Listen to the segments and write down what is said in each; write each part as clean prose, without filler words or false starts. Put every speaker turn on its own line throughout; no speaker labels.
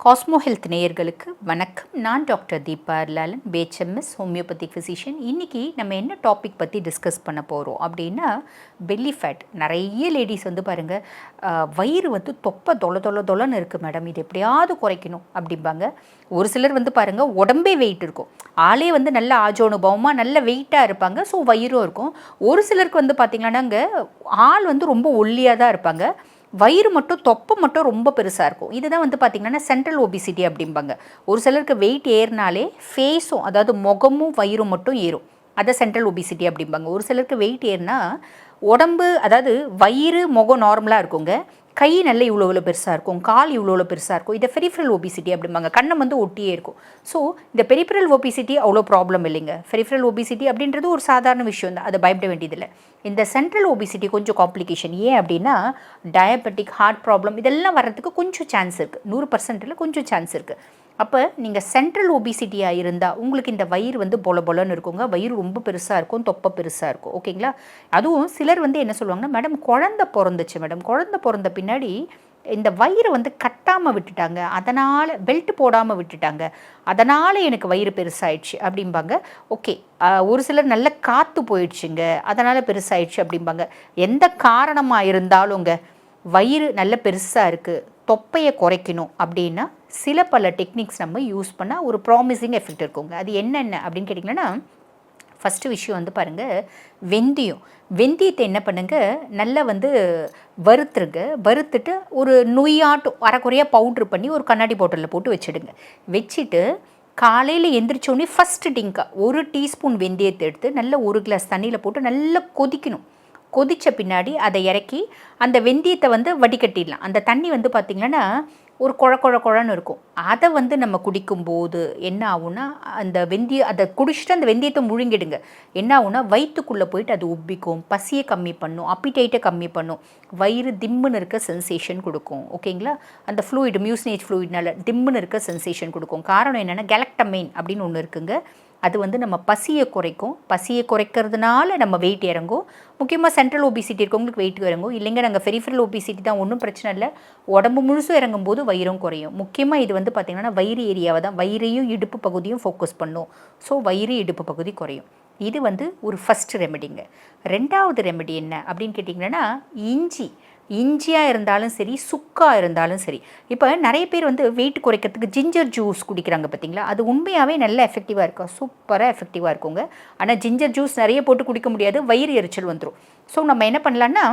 Cosmo health நேயர்களுக்கு வணக்கம். நான் டாக்டர் தீபா அருளாளன், BHMS ஹோமியோபதிக் ஃபிசிஷியன். இன்றைக்கி நம்ம என்ன டாபிக் பற்றி டிஸ்கஸ் பண்ண போகிறோம் அப்படின்னா, பெல்லி ஃபேட். நிறைய லேடிஸ் வந்து பாருங்கள், வயிறு வந்து தொலைன்னு இருக்குது மேடம், இது எப்படியாவது குறைக்கணும் அப்படிம்பாங்க. ஒரு சிலர் வந்து பாருங்கள், உடம்பே வெயிட் இருக்கும், ஆளே வந்து நல்ல ஆஜோனுபவமாக நல்ல வெயிட்டாக இருப்பாங்க, ஸோ வயிறும் இருக்கும். ஒரு சிலருக்கு வந்து பார்த்திங்கன்னாங்க, ஆள் வந்து ரொம்ப ஒல்லியாக தான் இருப்பாங்க, வயிறு மட்டும் தொப்பை மட்டும் ரொம்ப பெருசாக இருக்கும். இதுதான் வந்து பார்த்திங்கன்னா சென்ட்ரல் ஒபிசிட்டி அப்படிம்பாங்க. ஒரு சிலருக்கு வெயிட் ஏறினாலே ஃபேஸும், அதாவது முகமும் வயிறும் மட்டும் ஏறும், அதை சென்ட்ரல் ஒபிசிட்டி அப்படிம்பாங்க. ஒரு சிலருக்கு வெயிட் ஏறினா உடம்பு, அதாவது வயிறு முகம் நார்மலாக இருக்குங்க, கை நல்ல இவ்வளோ பெருசாக இருக்கும், கால் இவ்வளோ பெருசாக இருக்கும், இதை பெரிஃபரல் ஒபிசிட்டி அப்படிம்பாங்க. கண்ணம் வந்து ஒட்டியே இருக்கும். ஸோ இந்த பெரிஃபரல் ஒபிசிட்டி அவ்வளோ ப்ராப்ளம் இல்லைங்க. பெரிஃபரல் ஒபிசிட்டி அப்படின்றது ஒரு சாதாரண விஷயம் தான், அதை பயப்பட வேண்டியதில்லை. இந்த சென்ட்ரல் ஒபிசிட்டி கொஞ்சம் காம்ப்ளிகேஷன். ஏன் அப்படின்னா, டயபெட்டிக், ஹார்ட் ப்ராப்ளம் இதெல்லாம் வர்றதுக்கு கொஞ்சம் சான்ஸ் இருக்குது. 100%ல் கொஞ்சம் சான்ஸ் இருக்குது. அப்போ நீங்கள் சென்ட்ரல் ஒபிசிட்டியாக இருந்தால் உங்களுக்கு இந்த வயிறு வந்து பொலன்னு இருக்குங்க, வயிறு ரொம்ப பெருசாக இருக்கும், தொப்பை பெருசாக இருக்கும். ஓகேங்களா? அதுவும் சிலர் வந்து என்ன சொல்லுவாங்கன்னா, மேடம் குழந்தை பிறந்துச்சு மேடம், குழந்தை பிறந்த பின்னாடி இந்த வயிறு வந்து கட்டாமல் விட்டுட்டாங்க, அதனால் பெல்ட் போடாமல் விட்டுட்டாங்க, அதனால் எனக்கு வயிறு பெருசாயிடுச்சு அப்படிம்பாங்க. ஓகே, ஒரு சிலர் நல்ல காற்று போயிடுச்சுங்க, அதனால் பெருசாயிடுச்சு அப்படிம்பாங்க. எந்த காரணமாக இருந்தாலுங்க வயிறு நல்ல பெருசாக இருக்குது, தொப்பையை குறைக்கணும் அப்படின்னா சில பல டெக்னிக்ஸ் நம்ம யூஸ் பண்ணால் ஒரு ப்ராமிசிங் எஃபெக்ட் இருக்குங்க. அது என்னென்ன அப்படின்னு கேட்டிங்கன்னா, ஃபஸ்ட்டு விஷயம் வந்து பாருங்கள், வெந்தயத்தை என்ன பண்ணுங்கள், நல்லா வந்து வறுத்துருங்க. வறுத்துட்டு ஒரு நொய்யாட்டம் அரைக்குறையாக பவுட்ரு பண்ணி ஒரு கண்ணாடி பாட்டிலில் போட்டு வச்சுடுங்க. வச்சுட்டு காலையில் எந்திரிச்சோடனே ஃபஸ்ட்டு டிங்காக 1 டீஸ்பூன் வெந்தயத்தை எடுத்து நல்லா 1 கிளாஸ் தண்ணியில் போட்டு நல்லா கொதிக்கணும். கொதித்த பின்னாடி அதை இறக்கி அந்த வெந்தயத்தை வந்து வடிகட்டிடலாம். அந்த தண்ணி வந்து பார்த்திங்கன்னா ஒரு குழன்னு இருக்கும். அதை வந்து நம்ம குடிக்கும்போது என்ன ஆகுனா, அந்த அதை குடிச்சிட்டு அந்த வெந்தயத்தை முழுங்கிடுங்க. என்ன ஆகுனா, வயிற்றுக்குள்ளே போயிட்டு அது உப்பிக்கும், பசியை கம்மி பண்ணும், அப்பிடைட்டை கம்மி பண்ணும், வயிறு திம்முன்னு இருக்க சென்சேஷன் கொடுக்கும். ஓகேங்களா? அந்த ஃப்ளூயிட், மியூசினேஜ் ஃப்ளூயிட்னால திம்முன்னு இருக்க சென்சேஷன் கொடுக்கும். காரணம் என்னென்னா, கேலக்டமைன் அப்படின்னு ஒன்று இருக்குங்க. அது வந்து நம்ம பசியை குறைக்கும். பசியை குறைக்கிறதுனால நம்ம வெயிட் இறங்கும். முக்கியமாக சென்ட்ரல் ஒபிசிட்டி இருக்கவங்களுக்கு வெயிட் இறங்கும். இல்லைங்க நாங்கள் பெரிஃபரல் ஒபிசிட்டி தான், ஒன்றும் பிரச்சனை இல்லை, உடம்பு முழுசும் இறங்கும் போது வயிறும் குறையும். முக்கியமாக இது வந்து பார்த்திங்கன்னா வயிறு ஏரியாவை தான், வயிறையும் இடுப்பு பகுதியும் ஃபோக்கஸ் பண்ணும். ஸோ வயிறு இடுப்பு பகுதி குறையும். இது வந்து ஒரு ஃபஸ்ட்டு ரெமெடிங்க. 2வது ரெமெடி என்ன அப்படின்னு கேட்டிங்கன்னா, இஞ்சியாக இருந்தாலும் சரி, சுக்காக இருந்தாலும் சரி. இப்போ நிறைய பேர் வந்து வெயிட் குறைக்கிறதுக்கு ஜிஞ்சர் ஜூஸ் குடிக்கிறாங்க பார்த்தீங்களா, அது உண்மையாகவே நல்ல எஃபெக்டிவாக இருக்கும், சூப்பராக எஃபெக்டிவாக இருக்குங்க. ஆனால் ஜிஞ்சர் ஜூஸ் நிறைய போட்டு குடிக்க முடியாது, வயிறு எரிச்சல் வந்துடும். ஸோ நம்ம என்ன பண்ணலான்னா,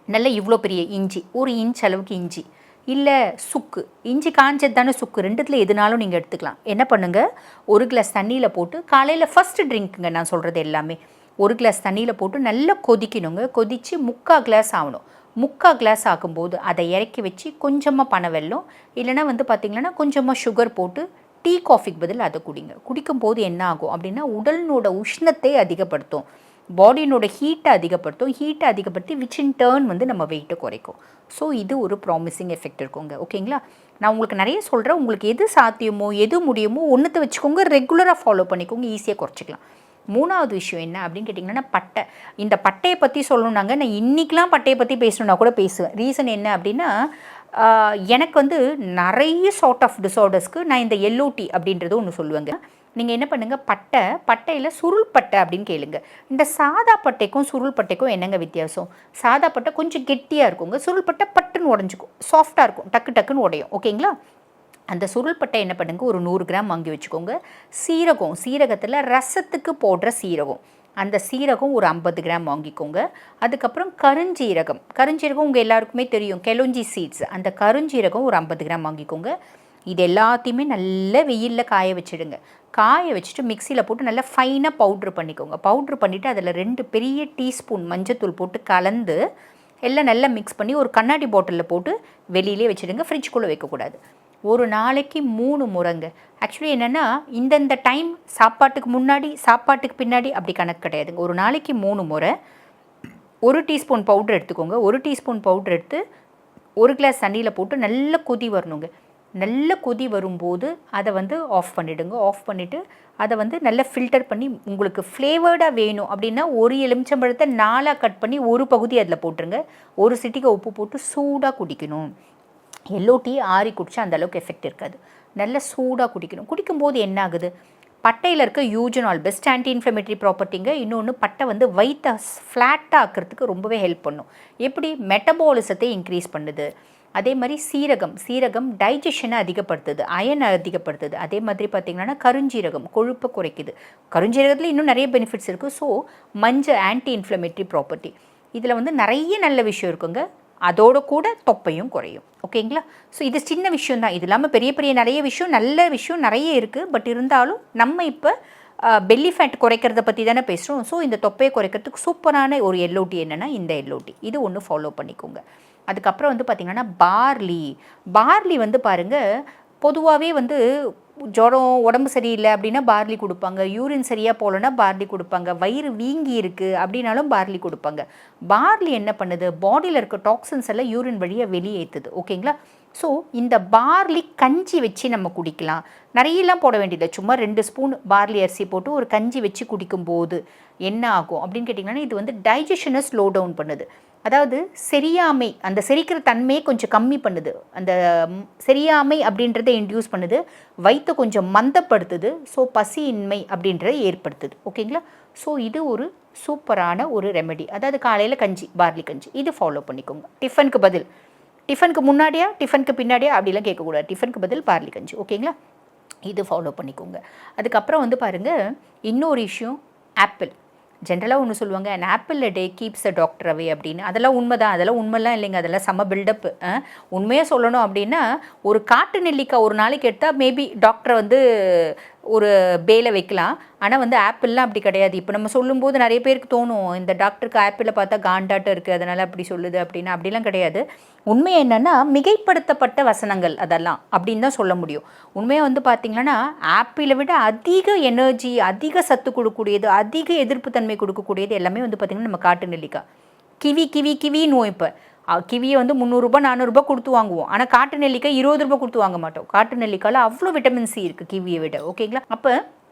நல்ல இவ்வளோ பெரிய இஞ்சி, 1 இன்ச் அளவுக்கு இஞ்சி, இல்லை சுக்கு, இஞ்சி காஞ்சது தானே சுக்கு, 2த்தில் எதுனாலும் நீங்கள் எடுத்துக்கலாம். என்ன பண்ணுங்கள், 1 கிளாஸ் தண்ணியில் போட்டு காலையில் ஃபஸ்ட்டு ட்ரிங்க்குங்க நான் சொல்கிறது எல்லாமே, 1 கிளாஸ் தண்ணியில் போட்டு நல்லா கொதிக்கணுங்க. கொதித்து 3/4 கிளாஸ் ஆகணும். 3/4 கிளாஸ் ஆகும்போது அதை இறக்கி வச்சு கொஞ்சமாக பனை வெல்லம், இல்லைனா வந்து பார்த்திங்கன்னா கொஞ்சமாக சுகர் போட்டு டீ காஃபிக்கு பதில் அதை குடிங்க. குடிக்கும்போது என்ன ஆகும் அப்படின்னா, உடலினோட உஷ்ணத்தை அதிகப்படுத்தும், பாடியினோட ஹீட்டை அதிகப்படுத்தி விச் இன் டர்ன் வந்து நம்ம வெயிட்டை குறைக்கும். ஸோ இது ஒரு ப்ராமிசிங் எஃபெக்ட் இருக்குங்க. ஓகேங்களா? நான் உங்களுக்கு நிறைய சொல்கிறேன், உங்களுக்கு எது சாத்தியமோ எது முடியுமோ ஒன்றுத்தை வச்சுக்கோங்க, ரெகுலராக ஃபாலோ பண்ணிக்கோங்க, ஈஸியாக குறைச்சிக்கலாம். 3வது விஷயம் என்ன அப்படின்னு கேட்டிங்கன்னா, பட்டை. இந்த பட்டையை பற்றி சொல்லணுன்னாங்க, நான் இன்றைக்கெலாம் பட்டையை பற்றி பேசணுன்னா கூட பேசுவேன். ரீசன் என்ன அப்படின்னா, எனக்கு வந்து நிறைய சார்ட் ஆஃப் டிஸார்டர்ஸ்க்கு நான் இந்த எல்லோ டீ அப்படின்றது ஒன்று சொல்லுவேங்க. நீங்கள் என்ன பண்ணுங்கள், பட்டையில் சுருள் பட்டை அப்படின்னு கேளுங்க. இந்த சாதா பட்டைக்கும் சுருள் பட்டைக்கும் என்னங்க வித்தியாசம்? சாதா பட்டை கொஞ்சம் கெட்டியாக இருக்குங்க, சுருள் பட்டை பட்டுன்னு உடஞ்சிக்கும், சாஃப்டாக இருக்கும், டக்குன்னு உடையும். ஓகேங்களா? அந்த சுருள்பட்டை என்ன பண்ணுங்க, ஒரு 100 கிராம் வாங்கி வச்சுக்கோங்க. சீரகத்தில் ரசத்துக்கு போடுற சீரகம், அந்த சீரகம் ஒரு 50 கிராம் வாங்கிக்கோங்க. அதுக்கப்புறம் கருஞ்சீரகம் உங்கள் எல்லாருக்குமே தெரியும், கெலோஞ்சி சீட்ஸ், அந்த கருஞ்சீரகம் ஒரு 50 கிராம் வாங்கிக்கோங்க. இது எல்லாத்தையுமே நல்ல வெயிலில் காய வச்சுடுங்க. காய வச்சுட்டு மிக்சியில் போட்டு நல்லா ஃபைனாக பவுட்ரு பண்ணிக்கோங்க. பவுட்ரு பண்ணிவிட்டு அதில் 2 பெரிய டீஸ்பூன் மஞ்சத்தூள் போட்டு கலந்து எல்லாம் நல்லா மிக்ஸ் பண்ணி ஒரு கண்ணாடி பாட்டிலில் போட்டு வெளியிலே வச்சுடுங்க, ஃப்ரிட்ஜ்குள்ளே வைக்கக்கூடாது. ஒரு நாளைக்கு 3 முறைங்க. ஆக்சுவலி என்னென்னா, இந்தந்த டைம் சாப்பாட்டுக்கு முன்னாடி சாப்பாட்டுக்கு பின்னாடி அப்படி கணக்கு கிடையாதுங்க. ஒரு நாளைக்கு 3 முறை 1 டீஸ்பூன் பவுட்ரு எடுத்துக்கோங்க. 1 டீஸ்பூன் பவுட்ரு எடுத்து 1 கிளாஸ் தண்ணியில் போட்டு நல்ல கொதி வரணுங்க. நல்ல கொதி வரும்போது அதை வந்து ஆஃப் பண்ணிவிடுங்க. ஆஃப் பண்ணிவிட்டு அதை வந்து நல்லா ஃபில்டர் பண்ணி, உங்களுக்கு ஃப்ளேவர்டாக வேணும் அப்படின்னா 1 எலுமிச்சம்பழத்தை 4ஆக கட் பண்ணி ஒரு பகுதி அதில் போட்டுருங்க. 1 சிட்டிகை உப்பு போட்டு சூடாக குடிக்கணும். எல்லோ டீ ஆறி குடித்தா அந்தளவுக்கு எஃபெக்ட் இருக்காது. நல்ல சூடாக குடிக்கணும். குடிக்கும்போது என்ன ஆகுது, பட்டையில் இருக்க யூஜனால் பெஸ்ட் ஆன்டி இன்ஃப்ளமேட்டரி ப்ராப்பர்ட்டிங்க. இன்னொன்று பட்டை வந்து வயிற்றை ஃப்ளாட்டாக ஆக்கிறதுக்கு ரொம்பவே ஹெல்ப் பண்ணும். எப்படி மெட்டபாலிசத்தை இன்க்ரீஸ் பண்ணுது. அதே மாதிரி சீரகம் டைஜஷனை அதிகப்படுத்துது, அயன் அதிகப்படுத்துது. அதே மாதிரி பார்த்திங்கன்னா கருஞ்சீரகம் கொழுப்பை குறைக்குது. கருஞ்சீரகத்தில் இன்னும் நிறைய பெனிஃபிட்ஸ் இருக்குது. ஸோ மஞ்சள் ஆன்டி இன்ஃப்ளமேட்டரி ப்ராப்பர்ட்டி. இதில் வந்து நிறைய நல்ல விஷயம் இருக்குங்க. அதோடு கூட தொப்பையும் குறையும். ஓகேங்களா? ஸோ இது சின்ன விஷயம் தான். இது இல்லாமல் பெரிய பெரிய நிறைய விஷயம் நல்ல விஷயம் நிறைய இருக்குது. பட் இருந்தாலும் நம்ம இப்போ பெல்லி ஃபேட் குறைக்கிறத பற்றி தானே பேசுகிறோம். ஸோ இந்த தொப்பையை குறைக்கிறதுக்கு சூப்பரான ஒரு எல்லோ டீ என்னென்னா இந்த எல்லோ டீ. இது ஒன்று ஃபாலோ பண்ணிக்கோங்க. அதுக்கப்புறம் வந்து பார்த்திங்கன்னா பார்லி வந்து பாருங்கள், பொதுவாகவே வந்து ஜுரம் உடம்பு சரியில்லை அப்படின்னா பார்லி கொடுப்பாங்க. யூரின் சரியாக போகலன்னா பார்லி கொடுப்பாங்க. வயிறு வீங்கி இருக்குது அப்படின்னாலும் பார்லி கொடுப்பாங்க. பார்லி என்ன பண்ணுது, பாடியில் இருக்க டாக்ஸின்ஸ் எல்லாம் யூரின் வழியாக வெளியேற்றுது. ஓகேங்களா? ஸோ இந்த பார்லி கஞ்சி வச்சு நம்ம குடிக்கலாம். நிறையெல்லாம் போட வேண்டியதில்லை. சும்மா 2 ஸ்பூன் பார்லி அரிசி போட்டு ஒரு கஞ்சி வச்சு குடிக்கும்போது என்ன ஆகும் அப்படின்னு கேட்டிங்கன்னா, இது வந்து டைஜஷனை ஸ்லோ டவுன் பண்ணுது. அதாவது செரியாமை, அந்த செரிக்கிற தன்மையை கொஞ்சம் கம்மி பண்ணுது. அந்த செரியாமை அப்படின்றத இன்டியூஸ் பண்ணுது. வயிற்றை கொஞ்சம் மந்தப்படுத்துது. ஸோ பசியின்மை அப்படின்றத ஏற்படுத்துது. ஓகேங்களா? ஸோ இது ஒரு சூப்பரான ஒரு ரெமெடி. அதாவது காலையில் கஞ்சி, பார்லி கஞ்சி, இது ஃபாலோ பண்ணிக்கோங்க. டிஃபனுக்கு முன்னாடியா டிஃபனுக்கு பின்னாடியா அப்படிலாம் கேட்கக்கூடாது. டிஃபனுக்கு பதில் பார்லி கஞ்சி. ஓகேங்களா? இது ஃபாலோ பண்ணிக்கோங்க. அதுக்கப்புறம் வந்து பாருங்கள், இன்னொரு விஷயம், ஆப்பிள். ஜென்ரலாக ஒன்று சொல்லுவாங்க, and apple day keeps a doctor away அப்படின்னு. அதெல்லாம் உண்மை தான். அதெல்லாம் உண்மைலாம் இல்லைங்க. அதெல்லாம் செம்ம பில்டப்பு. உண்மையாக சொல்லணும் அப்படின்னா, ஒரு காட்டு நெல்லிக்காய் ஒரு நாளைக்கு எடுத்தால் மேபி டாக்டரை வந்து ஒரு பேலை வைக்கலாம். ஆனால் வந்து ஆப்பிள்லாம் அப்படி கிடையாது. இப்போ நம்ம சொல்லும்போது நிறைய பேருக்கு தோணும், இந்த டாக்டருக்கு ஆப்பிளை பார்த்தா காண்டாட்டம் இருக்குது அதனால் அப்படி சொல்லுது அப்படின்னு. அப்படிலாம் கிடையாது. உண்மை என்னென்னா, மிகைப்படுத்தப்பட்ட வசனங்கள் அதெல்லாம் அப்படின்னு தான் சொல்ல முடியும். உண்மையாக வந்து பார்த்திங்கன்னா, ஆப்பிளை விட அதிக எனர்ஜி, அதிக சத்து கொடுக்கக்கூடியது, அதிக எதிர்ப்பு தன்மை கொடுக்கக்கூடியது எல்லாமே வந்து பார்த்திங்கன்னா நம்ம காட்டு நெல்லிக்காய். கிவின்னுவோம். இப்போ கிவியை வந்து 300 400 கொடுத்து வாங்குவோம். ஆனால் காட்டு நெல்லிக்காய் 20 கொடுத்து வாங்க மாட்டோம். காட்டு நெல்லிக்காயில் அவ்வளோ விட்டமின் சி இருக்குது கிவியை விட. ஓகேங்களா? அப்போ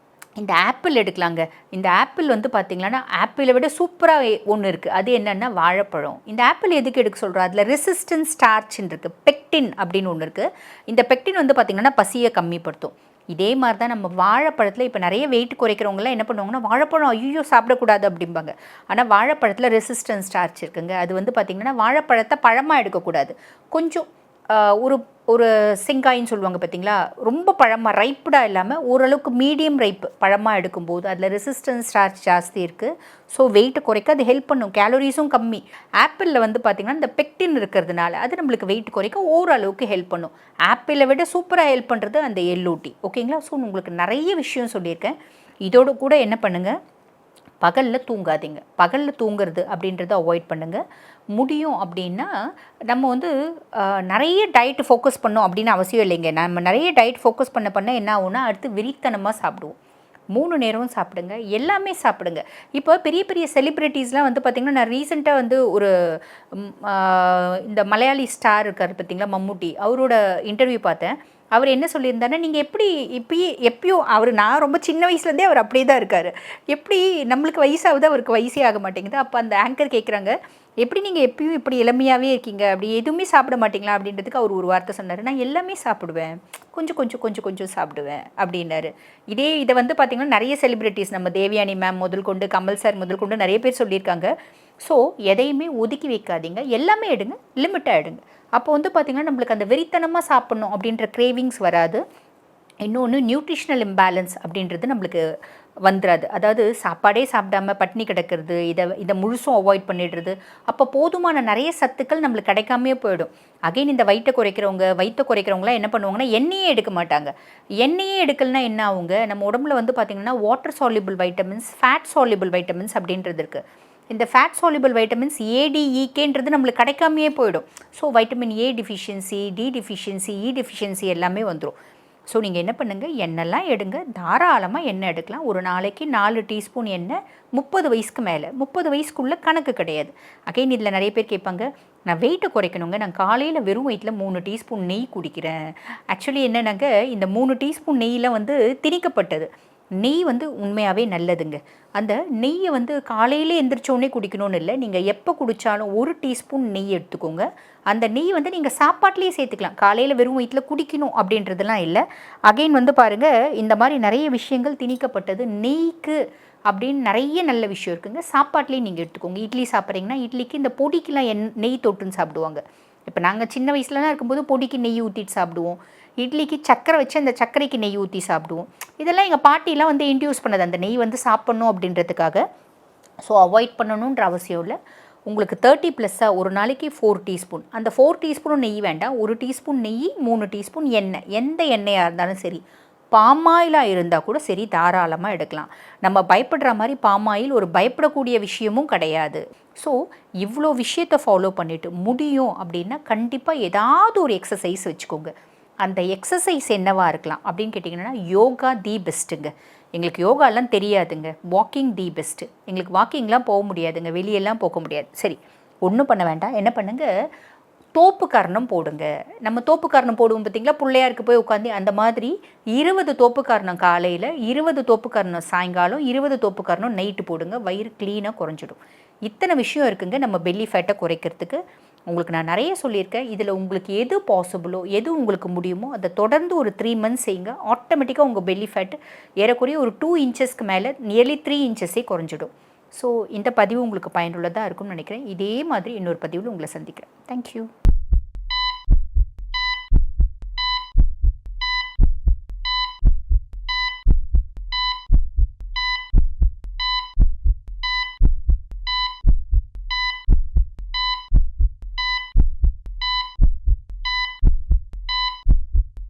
இந்த ஆப்பிள் எடுக்கலாங்க. இந்த ஆப்பிள் வந்து பார்த்திங்கன்னா, ஆப்பிளை விட சூப்பராக ஒன்று இருக்குது. அது என்னென்னா வாழைப்பழம். இந்த ஆப்பிள் எதுக்கு எடுக்க சொல்கிறோம், அதில் ரெசிஸ்டன்ஸ் ஸ்டார்ச்ன்னு இருக்குது, பெக்டின் அப்படின்னு ஒன்று இருக்குது. இந்த பெக்டின் வந்து பார்த்திங்கன்னா பசியை கம்மிப்படுத்தும். இதே மாதிரி தான் நம்ம வாழைப்பழத்தில் இப்போ நிறைய வெயிட் குறைக்கிறவங்களாம் என்ன பண்ணுவாங்கன்னா, வாழைப்பழம் ஐயோ சாப்பிடக்கூடாது அப்படிம்பாங்க. ஆனால் வாழைப்பழத்தில் ரெசிஸ்டன்ஸ் ஸ்டார்ச் இருக்குங்க. அது வந்து பார்த்திங்கன்னா வாழைப்பழத்தை பழமாக எடுக்கக்கூடாது. கொஞ்சம் ஒரு ஒரு செங்காயின்னு சொல்லுவாங்க பார்த்தீங்களா, ரொம்ப பழமாக ரைப்டாக இல்லாமல் ஓரளவுக்கு மீடியம் ரைப் பழமாக எடுக்கும்போது அதில் ரெசிஸ்டன்ஸ் ஸ்டார்ச் ஜாஸ்தி இருக்குது. ஸோ வெயிட்டை குறைக்க அது ஹெல்ப் பண்ணும். கேலரிஸும் கம்மி. ஆப்பிளில் வந்து பார்த்திங்கன்னா இந்த பெக்டின் இருக்கிறதுனால அது நம்மளுக்கு வெயிட் குறைக்க ஓரளவுக்கு ஹெல்ப் பண்ணும். ஆப்பிளை விட சூப்பராக ஹெல்ப் பண்ணுறது அந்த எல்லோ டீ. ஓகேங்களா? ஸோ உங்களுக்கு நிறைய விஷயம் சொல்லியிருக்கேன். இதோடு கூட என்ன பண்ணுங்கள், பகலில் தூங்காதீங்க. பகலில் தூங்குறது அப்படின்றத அவாய்ட் பண்ணுங்கள். முடியும் அப்படின்னா நம்ம வந்து நிறைய டயட் ஃபோக்கஸ் பண்ணோம் அப்படின்னு அவசியம் இல்லைங்க. நம்ம நிறைய டயட் ஃபோக்கஸ் பண்ண என்ன ஆகும்னா, அடுத்து விரித்தனமாக சாப்பிடுவோம். 3 நேரமும் சாப்பிடுங்க, எல்லாமே சாப்பிடுங்க. இப்போ பெரிய பெரிய செலிப்ரிட்டிஸ்லாம் வந்து பார்த்திங்கன்னா, நான் ரீசெண்டாக வந்து ஒரு இந்த மலையாளி ஸ்டார் இருக்கார் பார்த்திங்களா, மம்முட்டி, அவரோட இன்டர்வியூ பார்த்தேன். அவர் என்ன சொல்லியிருந்தாருன்னா, நீங்கள் எப்பயோ நான் ரொம்ப சின்ன வயசுலேருந்தே அவர் அப்படியே தான் இருக்கார். எப்படி நம்மளுக்கு வயசாகுது, அவருக்கு வயசே ஆக மாட்டேங்குது. அப்போ அந்த ஆங்கர் கேட்குறாங்க, எப்படி நீங்கள் எப்பயும் இப்படி இளமையாகவே இருக்கீங்க, அப்படி எதுவுமே சாப்பிட மாட்டிங்களா அப்படின்றதுக்கு அவர் ஒரு வார்த்தை சொன்னார், நான் எல்லாமே சாப்பிடுவேன், கொஞ்சம் சாப்பிடுவேன் அப்படின்னாரு. இதை வந்து பார்த்திங்கன்னா நிறைய செலிப்ரிட்டிஸ், நம்ம தேவயானி மேம் முதல் கொண்டு, கமல் சார் முதல் கொண்டு நிறைய பேர் சொல்லியிருக்காங்க. ஸோ எதையுமே ஒதுக்கி வைக்காதீங்க, எல்லாமே எடுங்க, லிமிட்டாக எடுங்க. அப்போ வந்து பார்த்திங்கன்னா நம்மளுக்கு அந்த வெறித்தனமாக சாப்பிட்ணும் அப்படின்ற கிரேவிங்ஸ் வராது. இன்னொன்று நியூட்ரிஷனல் இம்பேலன்ஸ் அப்படின்றது நம்மளுக்கு வந்துடாது. அதாவது சாப்பாடே சாப்பிடாம பட்னி கிடக்கிறது, இதை முழுசும் அவாய்ட் பண்ணிடுறது. அப்போ போதுமான நிறைய சத்துக்கள் நம்மளுக்கு கிடைக்காமே போயிடும். அகைன் இந்த வயிற்றை குறைக்கிறவங்களாம் என்ன பண்ணுவாங்கன்னா, எண்ணெயே எடுக்க மாட்டாங்க. எண்ணெயே எடுக்கலனா என்ன ஆகுங்க, நம்ம உடம்புல வந்து பார்த்திங்கன்னா water soluble vitamins, fat soluble vitamins அப்படின்றது இருக்குது. இந்த ஃபேட் சால்யூபிள் வைட்டமின்ஸ் ஏடிஇகேன்றது நம்மளுக்கு கிடைக்காமையே போயிடும். So vitamin A deficiency, D deficiency, E deficiency எல்லாமே வந்துடும். ஸோ நீங்கள் என்ன பண்ணுங்கள், எண்ணெய்லாம் எடுங்க, தாராளமாக எண்ணெய் எடுக்கலாம். ஒரு நாளைக்கு 4 டீஸ்பூன் எண்ணெய். 30 வயசுக்கு மேலே, 30 வயசுக்குள்ளே கணக்கு கிடையாது. அகைன் இதில் நிறைய பேர் கேட்பாங்க, நான் வெயிட்டை குறைக்கணுங்க, நான் காலையில் வெறும் வயிற்றில் 3 டீஸ்பூன் நெய் குடிக்கிறேன். ஆக்சுவலி என்னன்னாங்க, இந்த 3 டீஸ்பூன் நெய்யில் வந்து திணிக்கப்பட்டது. நெய் வந்து உண்மையாகவே நல்லதுங்க. அந்த நெய்யை வந்து காலையிலே எந்திரிச்சோடனே குடிக்கணும்னு இல்லை, நீங்கள் எப்போ குடித்தாலும் 1 டீஸ்பூன் நெய் எடுத்துக்கோங்க. அந்த நெய் வந்து நீங்கள் சாப்பாட்லேயே சேர்த்துக்கலாம். காலையில் வெறும் வயிற்றில் குடிக்கணும் அப்படின்றதுலாம் இல்லை. அகைன் வந்து பாருங்கள், இந்த மாதிரி நிறைய விஷயங்கள் திணிக்கப்பட்டது நெய்க்கு அப்படின்னு நிறைய நல்ல விஷயம் இருக்குங்க. சாப்பாட்லேயும் நீங்கள் எடுத்துக்கோங்க. இட்லி சாப்பிட்றீங்கன்னா இட்லிக்கு இந்த பொடிக்கெலாம் நெய் தொட்டுன்னு சாப்பிடுவாங்க. இப்போ நாங்கள் சின்ன வயசுலலாம் இருக்கும்போது பொடிக்கு நெய் ஊற்றிட்டு சாப்பிடுவோம். இட்லிக்கு சக்கரை வச்சு அந்த சர்க்கரைக்கு நெய் ஊற்றி சாப்பிடுவோம். இதெல்லாம் எங்கள் பாட்டிலாம் வந்து இன்ட்யூஸ் பண்ணது, அந்த நெய் வந்து சாப்பிட்ணும் அப்படின்றதுக்காக. ஸோ அவாய்ட் பண்ணணுன்ற அவசியம் இல்லை. உங்களுக்கு 30+ ஒரு நாளைக்கு 4 டீஸ்பூன். அந்த 4 டீஸ்பூனும் நெய் வேண்டாம். 1 டீஸ்பூன் நெய், 3 டீஸ்பூன் எண்ணெய். எந்த எண்ணெயாக இருந்தாலும் சரி, பாமாயிலாக இருந்தால் கூட சரி, தாராளமாக எடுக்கலாம். நம்ம பயப்படுற மாதிரி பாமாயில் ஒரு பயப்படக்கூடிய விஷயமும் கிடையாது. ஸோ இவ்வளோ விஷயத்தை ஃபாலோ பண்ணிவிட்டு முடியும் அப்படின்னா கண்டிப்பாக ஏதாவது ஒரு எக்ஸசைஸ் வச்சுக்கோங்க. அந்த எக்ஸசைஸ் என்னவாக இருக்கலாம் அப்படின்னு கேட்டிங்கன்னா, யோகா தி பெஸ்ட்டுங்க. எங்களுக்கு யோகாலாம் தெரியாதுங்க, வாக்கிங் தி பெஸ்ட்டு. எங்களுக்கு வாக்கிங்லாம் போக முடியாதுங்க, வெளியெல்லாம் போக முடியாது. சரி, ஒன்றும் பண்ண வேண்டாம். என்ன பண்ணுங்க, தோப்பு காரணம் போடுங்க. நம்ம தோப்பு காரணம் போடுவோம் பார்த்திங்களா, பிள்ளையாருக்கு போய் உட்காந்து, அந்த மாதிரி 20 தோப்பு காரணம் காலையில், 20 தோப்பு காரணம் சாயங்காலம், 20 தோப்பு காரணம் நைட்டு போடுங்க. வயிறு க்ளீனாக குறைஞ்சிடும். இத்தனை விஷயம் இருக்குங்க நம்ம பெல்லி ஃபேட்டை குறைக்கிறதுக்கு. உங்களுக்கு நான் நிறைய சொல்லியிருக்கேன். இதில் உங்களுக்கு எது பாசிபிளோ, எது உங்களுக்கு முடியுமோ அதை தொடர்ந்து ஒரு 3 மந்த்ஸ் செய்யுங்க. ஆட்டோமேட்டிக்காக உங்கள் பெல்லி ஃபேட் ஏறக்குறைய ஒரு 2 இன்ச்சஸ்க்கு மேலே, நியர்லி 3 இன்ச்சஸே குறைஞ்சிடும். ஸோ இந்த பதிவு உங்களுக்கு பயனுள்ளதாக இருக்கும்னு நினைக்கிறேன். இதே மாதிரி இன்னொரு பதிவில் உங்களை சந்திக்கிறேன். தேங்க்யூ.